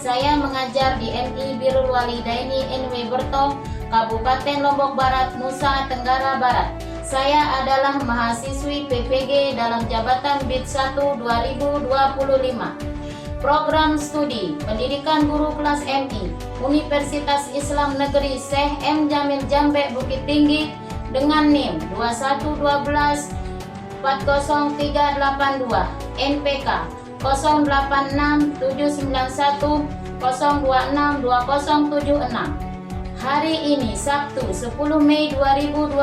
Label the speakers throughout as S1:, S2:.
S1: Saya mengajar di MI Birrul Walidaini NW Berto, Kabupaten Lombok Barat, Nusa Tenggara Barat. Saya adalah mahasiswi PPG dalam jabatan BID 1 2025. Program Studi Pendidikan Guru Kelas MI Universitas Islam Negeri Syekh M. Jamil Jambe Bukit Tinggi dengan NIM 2112 40382 NPK 086791 0262076. Hari ini Sabtu 10 Mei 2025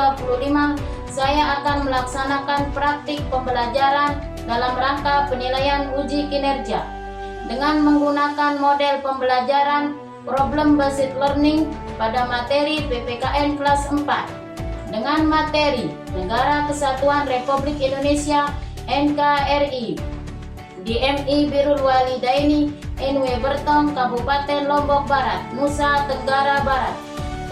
S1: saya akan melaksanakan praktik pembelajaran dalam rangka penilaian uji kinerja dengan menggunakan model pembelajaran Problem Based Learning pada materi PPKN kelas 4 dengan materi Negara Kesatuan Republik Indonesia NKRI di MI Birrul Walidaini NW Bertong, Kabupaten Lombok Barat, Nusa Tenggara Barat.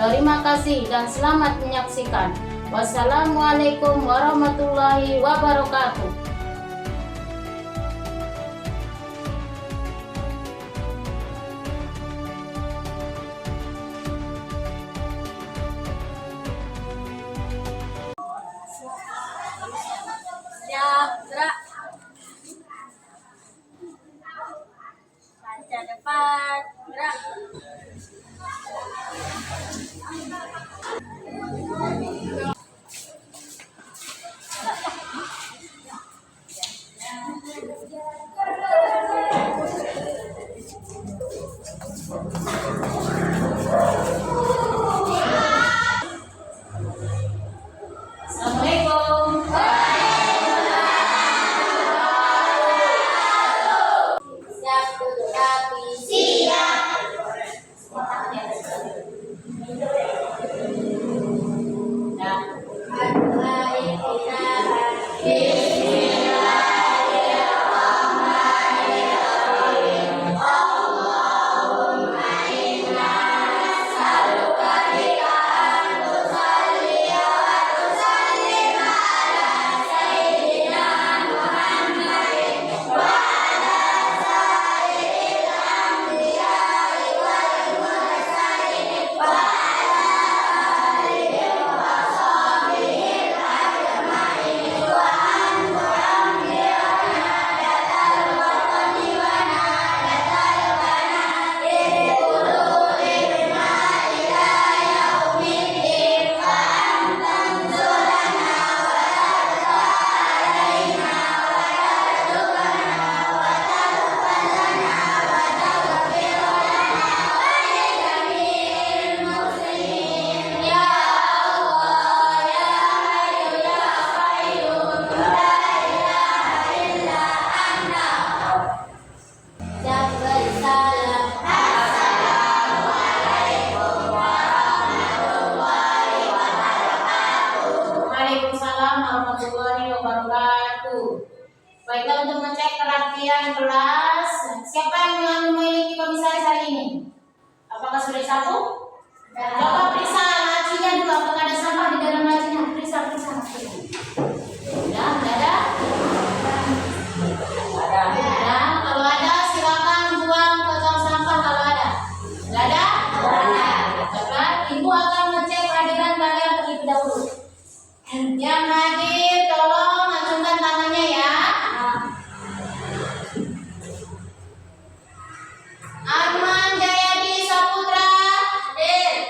S1: Terima kasih dan selamat menyaksikan. Wassalamualaikum warahmatullahi wabarakatuh.
S2: Siap, gerak. Panca depan, gerak.
S1: Assalamualaikum.
S2: Siap, duduk rapi. Siap.
S1: Waalaikumsalam warahmatullahi wabarakatuh. Baiklah, untuk mengecek perhatian kelas, siapa yang memiliki komisaris hari ini? Apakah sudah disapu? Coba periksa lacinya dulu, apakah ada sampah di dalam lacinya? Periksa. Ya, ada? Ya, kalau ada silakan buang ke tong sampah kalau ada. Nggak ada? Coba ibu akan ngecek kehadiran kalian terlebih dahulu. Yang hadir tolong acungkan tangannya ya. Arman Jayadi Saputra hadir.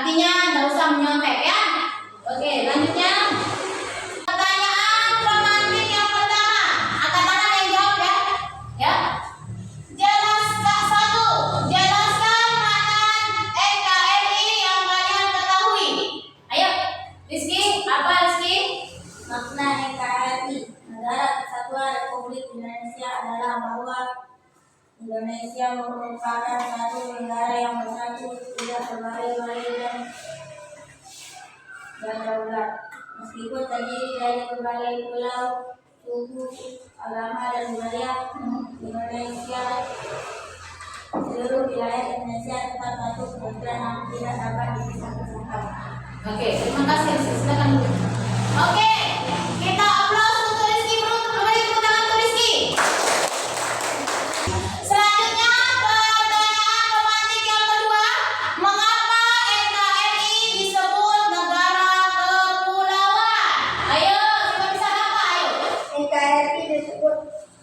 S1: Artinya nggak usah menyontek ya. Oke, lanjutnya. Pertanyaan romantik yang pertama. Angkat tangan yang jawab ya. Ya. Jelaskan satu. Jelaskan makna NKRI yang kalian ketahui. Ayo, Rizky, apa Rizky?
S2: Makna NKRI, Negara Kesatuan Republik Indonesia adalah bahwa Indonesia merupakan satu negara yang bersatu, tidak terbagi-bagi dan daulat. Meskipun terdiri dari berbagai pulau, suku, agama, dan budaya, Indonesia seluruh wilayah Indonesia tetap satu kesatuan yang tidak dapat dipisahkan.
S1: Oke, terima kasih. Silakan. Oke, kita aplaus untuk Rizky. Beri tepuk tangan untuk Rizky. Selanjutnya pertanyaan romantik yang kedua. Mengapa NKRI disebut negara kepulauan? Ayo, siapa bisa apa? Ayo.
S2: NKRI disebut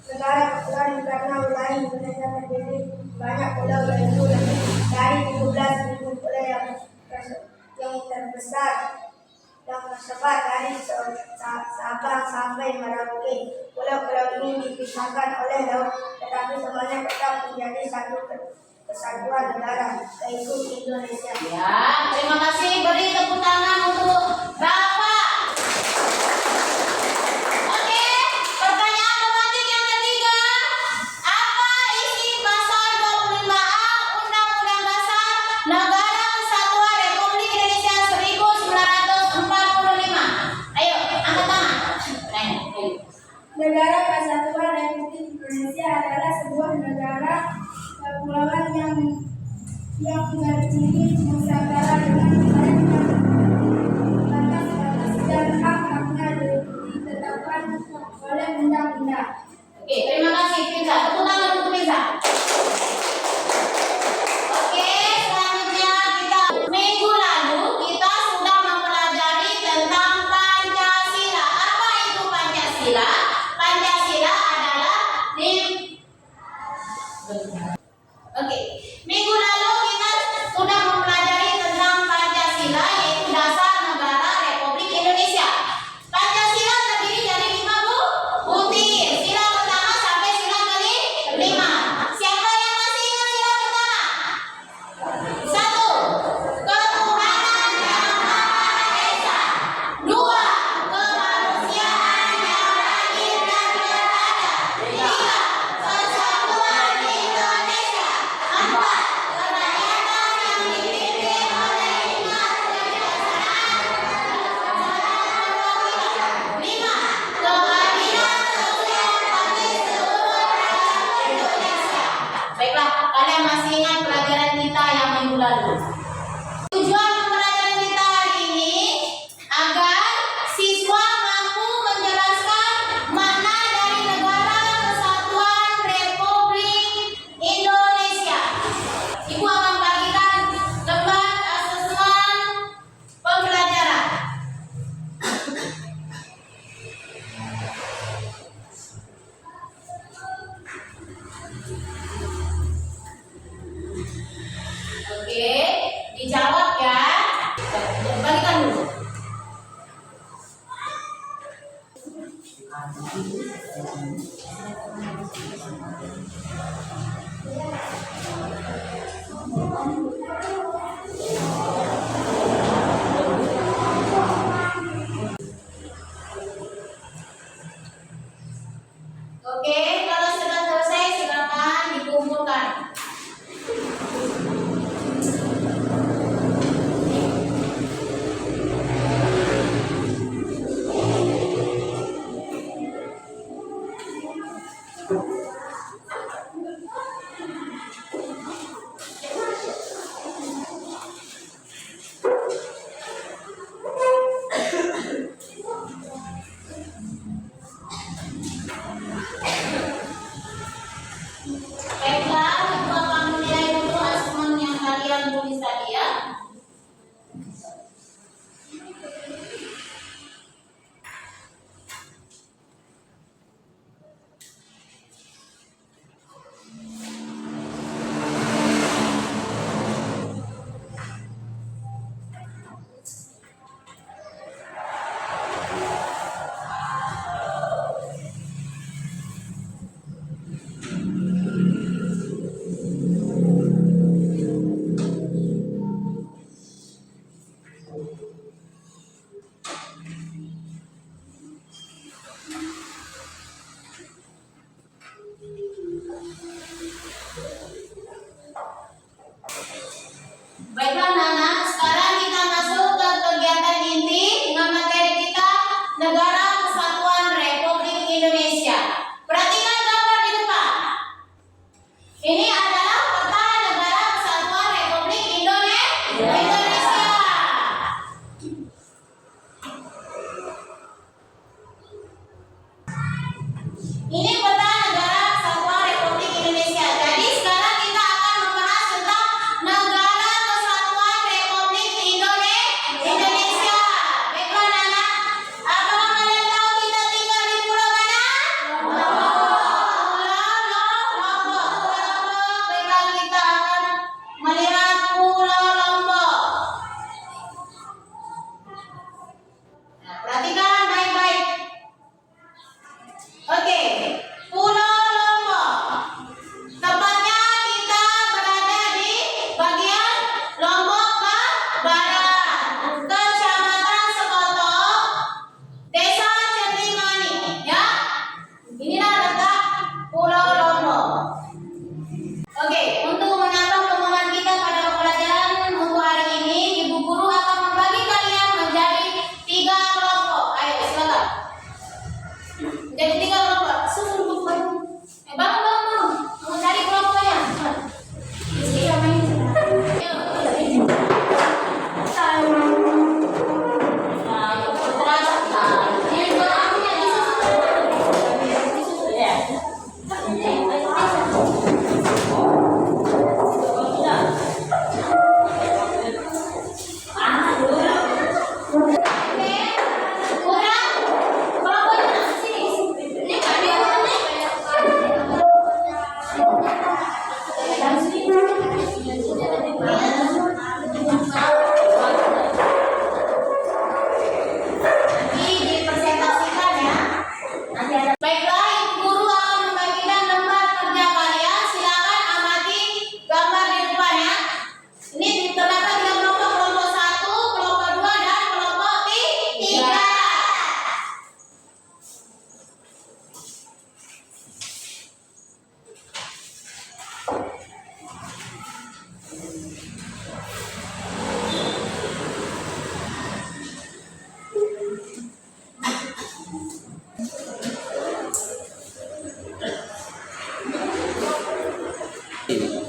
S2: negara kepulauan karena wilayah Indonesia terdiri banyak pulau, yaitu dari 17.000 pulau yang terbesar yang tersebar dari Sabang sampai Merauke. Pulau-pulau ini dipisahkan oleh laut, tetapi semuanya tetap menjadi satu kesatuan negara, yaitu Indonesia.
S1: Ya, terima kasih. Beri tepuk tangan untuk Bapak. Oke, pertanyaan romantik yang ketiga. Apa isi pasal 25A Undang-Undang Dasar Negara Kesatuan Republik Indonesia 1945? Ayo, angkat tangan. Ayo.
S2: Negara Kesatuan Republik Indonesia adalah sebuah negara kepulauan yang terdiri Nusantara dengan batas-batas dan hak-haknya ditetapkan oleh undang-undang.
S1: Oke, terima kasih Firza. Tepuk tangan untuk Firza. Oke, selanjutnya minggu lalu kita sudah mempelajari tentang Pancasila. Apa itu Pancasila? Pancasila adalah Oke, minggu lalu kita sudah mempelajari tentang Pancasila, yaitu dasar negara Republik Indonesia. Pancasila terdiri dari 5 butir. Sila pertama sampai sila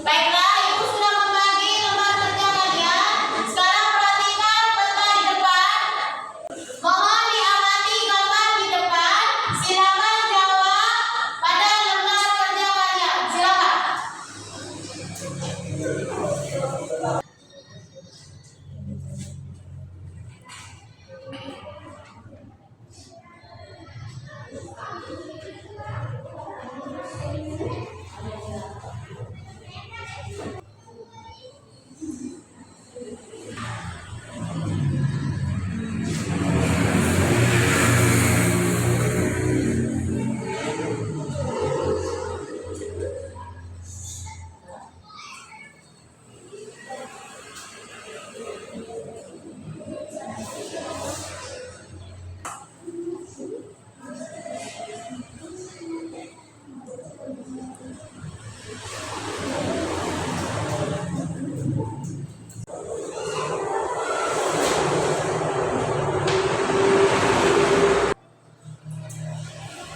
S1: Baiklah, Ibu sudah membagi lembar kerja kalian. Sekarang perhatikan peta di depan. Mohon diamati gambar di depan. Silakan jawab pada lembar kerja kalian. Silakan.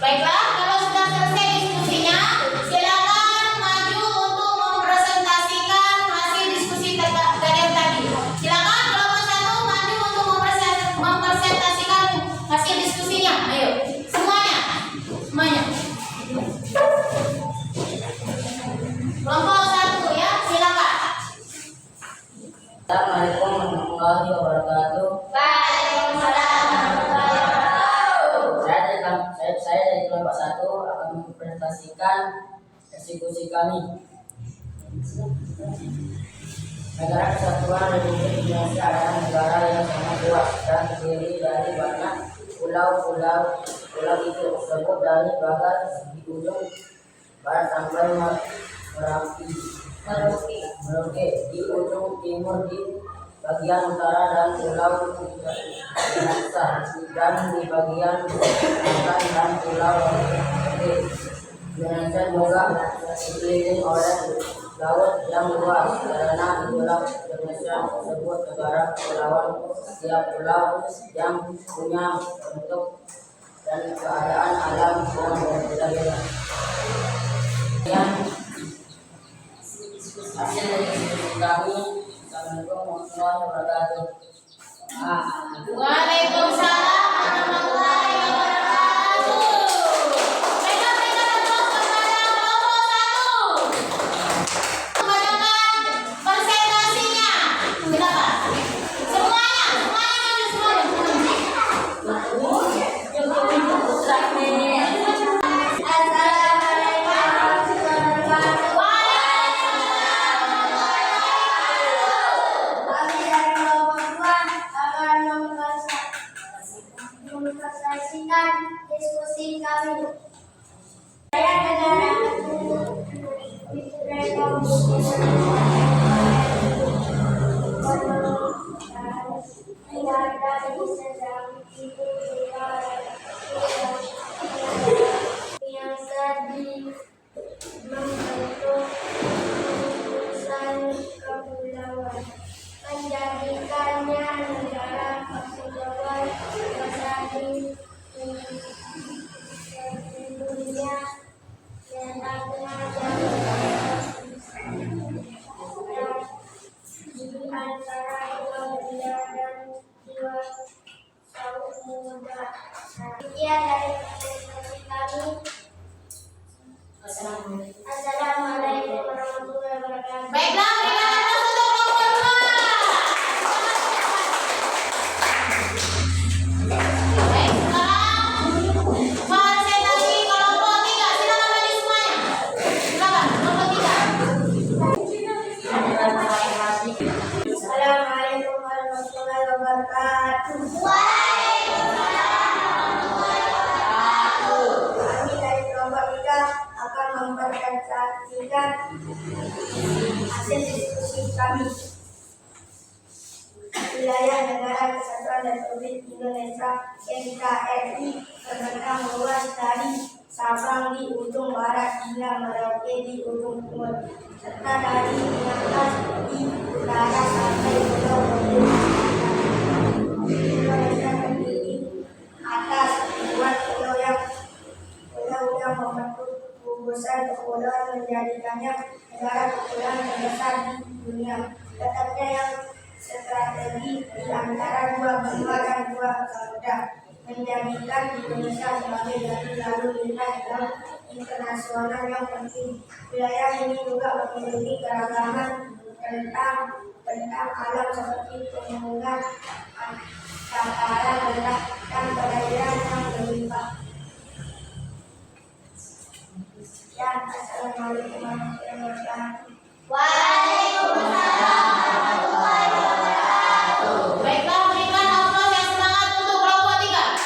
S1: Baiklah, kalau sudah selesai diskusinya, silakan maju untuk mempresentasikan hasil diskusi kalian tadi. Silakan kelompok 1 maju untuk mempresentasikan hasil diskusinya. Ayo, semuanya. Kelompok 1 ya, silakan.
S3: Assalamualaikum warahmatullahi wabarakatuh.
S1: Waalaikumsalam warahmatullahi wabarakatuh.
S3: Saya dari kelompok 1 akan mempresentasikan eksekusi kami. Negara Kesatuan Republik Indonesia adalah negara yang sangat luas dan terdiri dari banyak pulau-pulau. Pulau itu tersebut dari barat di ujung barat sampai Merauke di ujung timur di bagian utara dan pulau Biasa dan di bagian selatan dan pulau Merauke. Indonesia juga dikelilingi oleh laut yang luas karena itulah Indonesia tersebut negara kepulauan. Setiap pulau yang punya bentuk dan keadaan alam yang berbeda-beda. Yang hasil dari diskusi kami. Assalamualaikum warahmatullahi wabarakatuh.
S1: Waalaikumsalam warahmatullahi wabarakatuh. Berikan aplaus kepada kelompok 1. Membacakan presentasinya. Silakan. Semuanya maju semuanya.
S2: Mempresentasikan diskusi kami. Saya negara yang sedih membentuk urusan kepulauan, menjadikannya negara kepulauan bersanding dunia yang tengah di antara dua benda dan dua samudra. Sekian dari presentasi kami. Assalamualaikum warahmatullahi wabarakatuh.
S1: Baiklah, berikan aplaus untuk kelompok 2. Baik, sekarang presentasi kelompok 3. Silakan maju semuanya. Silakan, kelompok 3.
S2: Assalamualaikum warahmatullahi wabarakatuh. Kami dari kelompok 3 akan mempresentasikan hasil diskusi kami. Wilayah Negara Kesatuan Republik Indonesia NKRI terbentang luas dari Sabang di ujung barat hingga Merauke di ujung timur, serta dari Nias di utara sampai Pulau Lombok. Pulau yang terdiri atas membuat pulau yang membentuk gugusan kepulauan menjadikannya negara kepulauan terbesar di dunia. Letaknya yang strategi di antara dua benua dan dua samudra menjadikan Indonesia sebagai jalur lalu lintas dalam internasional yang penting. Wilayah ini juga memiliki keragaman tentang alam seperti pegunungan, dataran rendah, dan perairan yang berlimpah. Ya, assalamualaikum warahmatullahi wabarakatuh.
S1: Waalaikumsalam warahmatullahi wabarakatuh. Baiklah, berikan aplaus yang semangat untuk kelompok 3.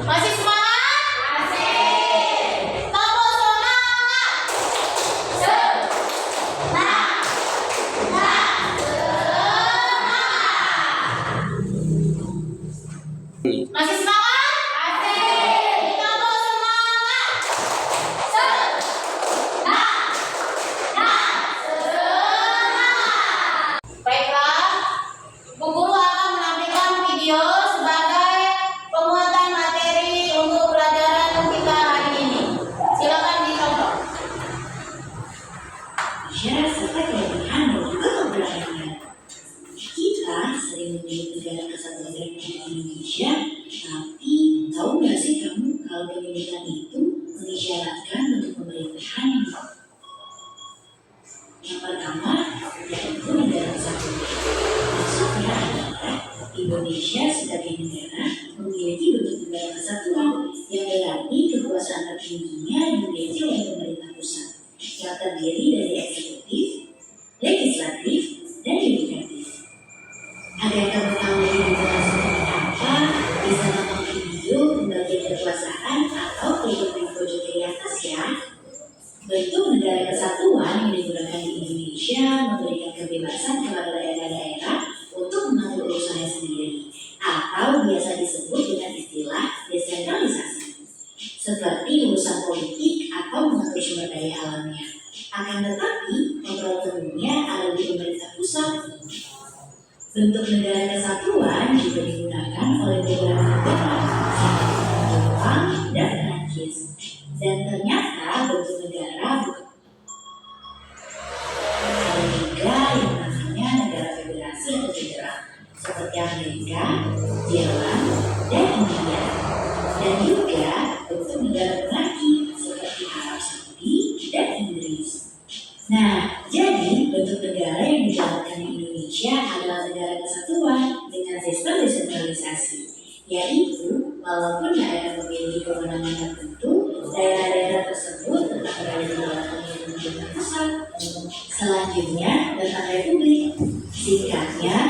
S1: Masih semangat? Masih. Kamu semangat? Semangat. Masih semangat? Masih. Kamu semangat? Semangat. Baiklah, Bu Guru akan menampilkan video sebagai penguatan materi untuk pelajaran kita hari ini. Silakan ditonton.
S4: Ya, seperti yang dan juga pembelajarannya. Kita sering menyebut negara kesatuan Republik Indonesia, tapi tahu nggak sih kamu kalau penyebutan itu mengisyaratkan bentuk pemerintahan yang baru? Yang pertama, yaitu negara kesatuan. Maksudnya adalah Indonesia sebagai negara memiliki bentuk negara kesatuan yang berarti kekuasaan tertingginya dimiliki oleh pemerintah pusat yang terdiri dari eksekutif, legislatif, dan yudikatif. Agar kamu tahu lebih jelas seperti apa, bisa nonton video pembagian kekuasaan atau info di atas ya. Bentuk negara kesatuan yang digunakan di Indonesia memberikan kebebasan kepada daerah-daerah untuk mengatur urusannya sendiri, atau biasa disebut dengan istilah desentralisasi. Seperti urusan politik atau mengatur sumber daya alamnya. Akan tetapi, kontrol penuhnya ada di pemerintah pusat. Bentuk negara kesatuan juga digunakan oleh beberapa negara seperti Jepang dan Prancis. Dan ternyata bentuk negara ada juga yang namanya negara federasi atau federal, seperti Amerika, Jerman, dan India. Dan juga bentuk negara monarki seperti Arab Saudi dan Inggris. Nah, jadi bentuk negara yang dijalankan di Indonesia adalah negara kesatuan dengan sistem desentralisasi, yaitu walaupun daerah memiliki kewenangan tertentu, daerah-daerah tersebut tetap berada di bawah pemerintahan pusat. Selanjutnya tentang republik, singkatnya